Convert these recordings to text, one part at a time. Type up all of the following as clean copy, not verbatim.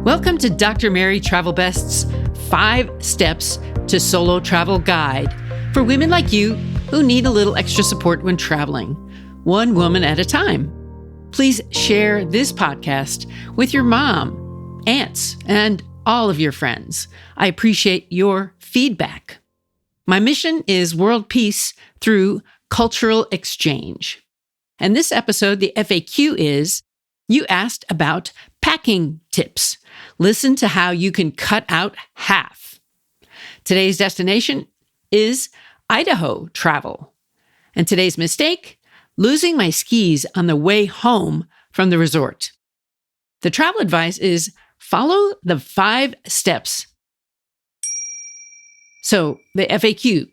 Welcome to Dr. Mary Travel Best's 5 Steps to Solo Travel Guide for women like you who need a little extra support when traveling, one woman at a time. Please share this podcast with your mom, aunts, and all of your friends. I appreciate your feedback. My mission is world peace through cultural exchange. And this episode, the FAQ is, you asked about packing tips. Listen to how you can cut out half. Today's destination is Idaho travel. And today's mistake, losing my skis on the way home from the resort. The travel advice is follow the 5 steps. So the FAQ,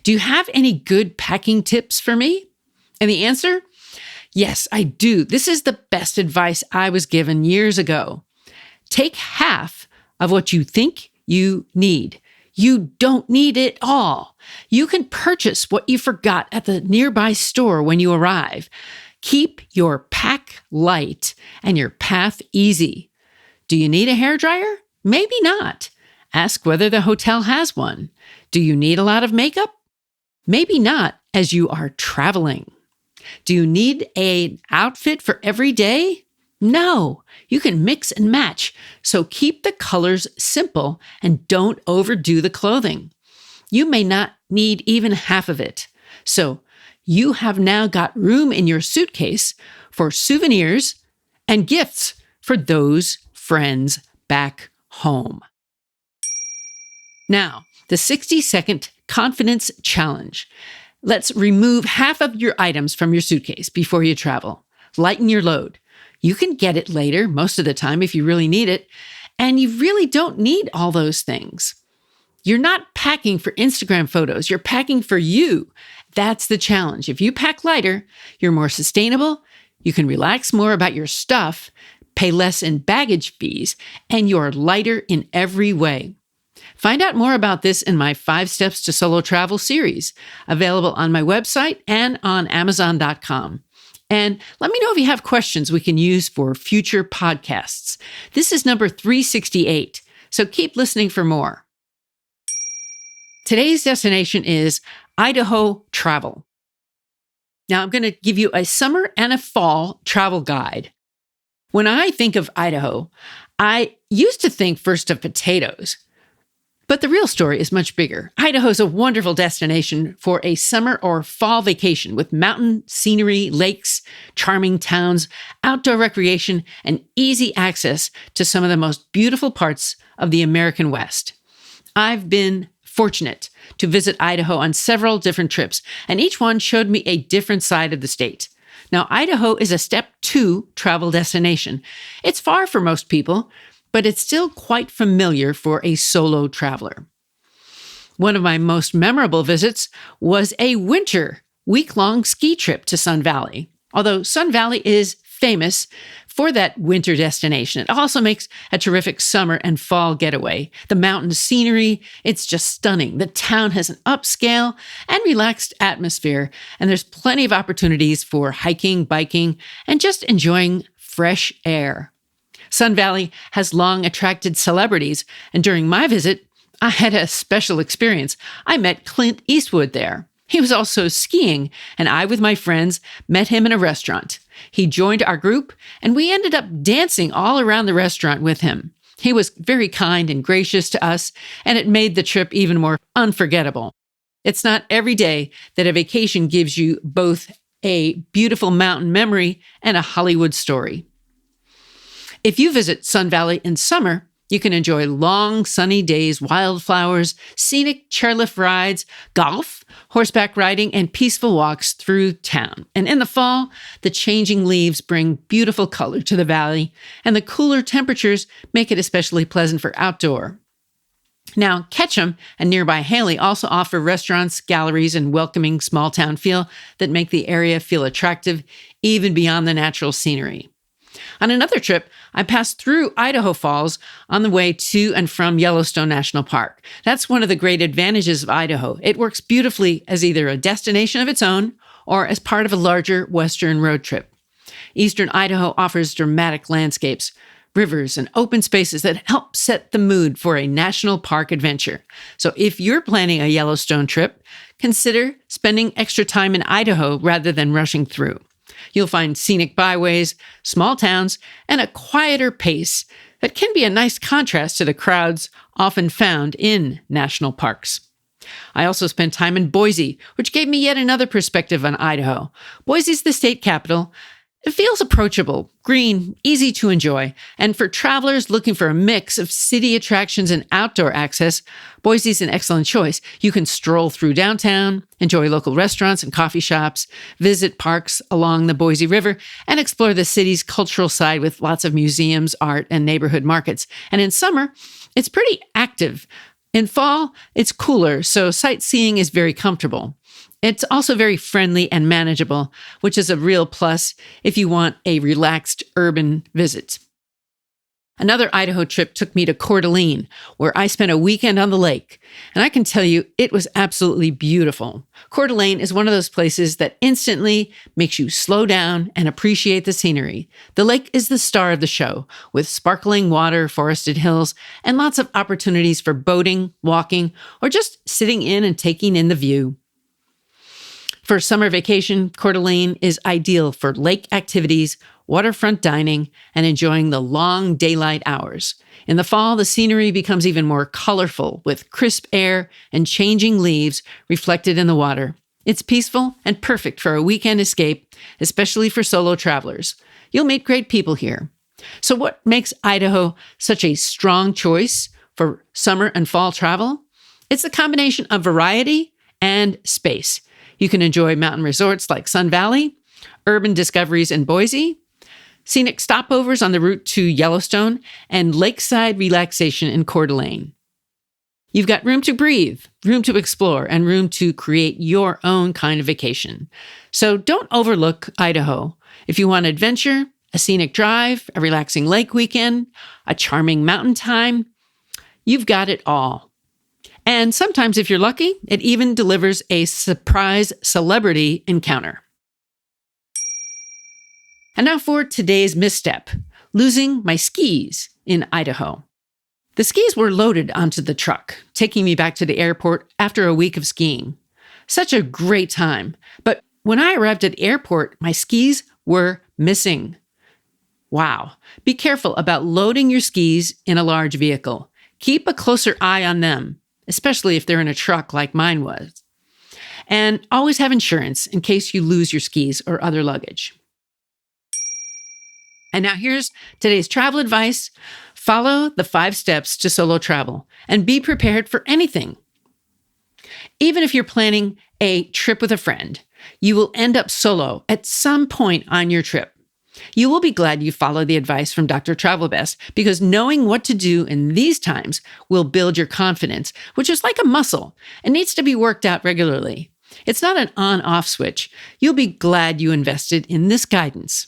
do you have any good packing tips for me? And the answer, yes, I do. This is the best advice I was given years ago. Take half of what you think you need. You don't need it all. You can purchase what you forgot at the nearby store when you arrive. Keep your pack light and your path easy. Do you need a hairdryer? Maybe not. Ask whether the hotel has one. Do you need a lot of makeup? Maybe not, as you are traveling. Do you need an outfit for every day? No, you can mix and match, so keep the colors simple and don't overdo the clothing. You may not need even half of it. So you have now got room in your suitcase for souvenirs and gifts for those friends back home. Now, the 60-second confidence challenge. Let's remove half of your items from your suitcase before you travel. Lighten your load. You can get it later, most of the time, if you really need it. And you really don't need all those things. You're not packing for Instagram photos. You're packing for you. That's the challenge. If you pack lighter, you're more sustainable. You can relax more about your stuff, pay less in baggage fees, and you're lighter in every way. Find out more about this in my 5 Steps to Solo Travel series, available on my website and on Amazon.com. And let me know if you have questions we can use for future podcasts. This is number 368, so keep listening for more. Today's destination is Idaho travel. Now, I'm going to give you a summer and a fall travel guide. When I think of Idaho, I used to think first of potatoes. But the real story is much bigger. Idaho is a wonderful destination for a summer or fall vacation with mountain scenery, lakes, charming towns, outdoor recreation, and easy access to some of the most beautiful parts of the American West. I've been fortunate to visit Idaho on several different trips, and each one showed me a different side of the state. Now, Idaho is a step 2 travel destination. It's far for most people, but it's still quite familiar for a solo traveler. One of my most memorable visits was a winter week-long ski trip to Sun Valley. Although Sun Valley is famous for that winter destination, it also makes a terrific summer and fall getaway. The mountain scenery, it's just stunning. The town has an upscale and relaxed atmosphere, and there's plenty of opportunities for hiking, biking, and just enjoying fresh air. Sun Valley has long attracted celebrities, and during my visit, I had a special experience. I met Clint Eastwood there. He was also skiing, and I, with my friends, met him in a restaurant. He joined our group, and we ended up dancing all around the restaurant with him. He was very kind and gracious to us, and it made the trip even more unforgettable. It's not every day that a vacation gives you both a beautiful mountain memory and a Hollywood story. If you visit Sun Valley in summer, you can enjoy long, sunny days, wildflowers, scenic chairlift rides, golf, horseback riding, and peaceful walks through town. And in the fall, the changing leaves bring beautiful color to the valley, and the cooler temperatures make it especially pleasant for outdoor. Now, Ketchum and nearby Haley also offer restaurants, galleries, and welcoming small-town feel that make the area feel attractive even beyond the natural scenery. On another trip, I passed through Idaho Falls on the way to and from Yellowstone National Park. That's one of the great advantages of Idaho. It works beautifully as either a destination of its own or as part of a larger Western road trip. Eastern Idaho offers dramatic landscapes rivers, and open spaces that help set the mood for a national park adventure. So if you're planning a Yellowstone trip, consider spending extra time in Idaho rather than rushing through. You'll find scenic byways, small towns, and a quieter pace that can be a nice contrast to the crowds often found in national parks. I also spent time in Boise, which gave me yet another perspective on Idaho. Boise's the state capital. It feels approachable, green, easy to enjoy, and for travelers looking for a mix of city attractions and outdoor access, Boise's an excellent choice. You can stroll through downtown, enjoy local restaurants and coffee shops, visit parks along the Boise River, and explore the city's cultural side with lots of museums, art, and neighborhood markets. And in summer, it's pretty active. In fall, it's cooler, so sightseeing is very comfortable. It's also very friendly and manageable, which is a real plus if you want a relaxed urban visit. Another Idaho trip took me to Coeur d'Alene, where I spent a weekend on the lake, and I can tell you it was absolutely beautiful. Coeur d'Alene is one of those places that instantly makes you slow down and appreciate the scenery. The lake is the star of the show, with sparkling water, forested hills, and lots of opportunities for boating, walking, or just sitting in and taking in the view. For summer vacation, Coeur d'Alene is ideal for lake activities, waterfront dining, and enjoying the long daylight hours. In the fall, the scenery becomes even more colorful with crisp air and changing leaves reflected in the water. It's peaceful and perfect for a weekend escape, especially for solo travelers. You'll meet great people here. So what makes Idaho such a strong choice for summer and fall travel? It's a combination of variety and space. You can enjoy mountain resorts like Sun Valley, urban discoveries in Boise, scenic stopovers on the route to Yellowstone, and lakeside relaxation in Coeur d'Alene. You've got room to breathe, room to explore, and room to create your own kind of vacation. So don't overlook Idaho. If you want adventure, a scenic drive, a relaxing lake weekend, a charming mountain time, you've got it all. And sometimes, if you're lucky, it even delivers a surprise celebrity encounter. And now for today's misstep, losing my skis in Idaho. The skis were loaded onto the truck, taking me back to the airport after a week of skiing. Such a great time. But when I arrived at the airport, my skis were missing. Wow. Be careful about loading your skis in a large vehicle. Keep a closer eye on them, especially if they're in a truck like mine was. And always have insurance in case you lose your skis or other luggage. And now here's today's travel advice. Follow the 5 steps to solo travel and be prepared for anything. Even if you're planning a trip with a friend, you will end up solo at some point on your trip. You will be glad you followed the advice from Dr. Travelbest, because knowing what to do in these times will build your confidence, which is like a muscle and needs to be worked out regularly. It's not an on-off switch. You'll be glad you invested in this guidance.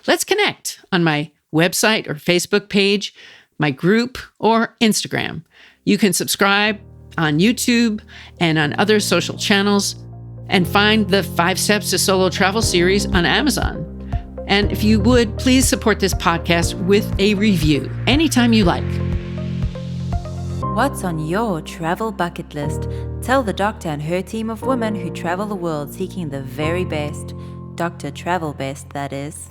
Let's connect on my website or Facebook page, my group, or Instagram. You can subscribe on YouTube and on other social channels, and find the 5 Steps to Solo Travel series on Amazon. And if you would, please support this podcast with a review anytime you like. What's on your travel bucket list? Tell the doctor and her team of women who travel the world seeking the very best. Dr. Travel Best, that is.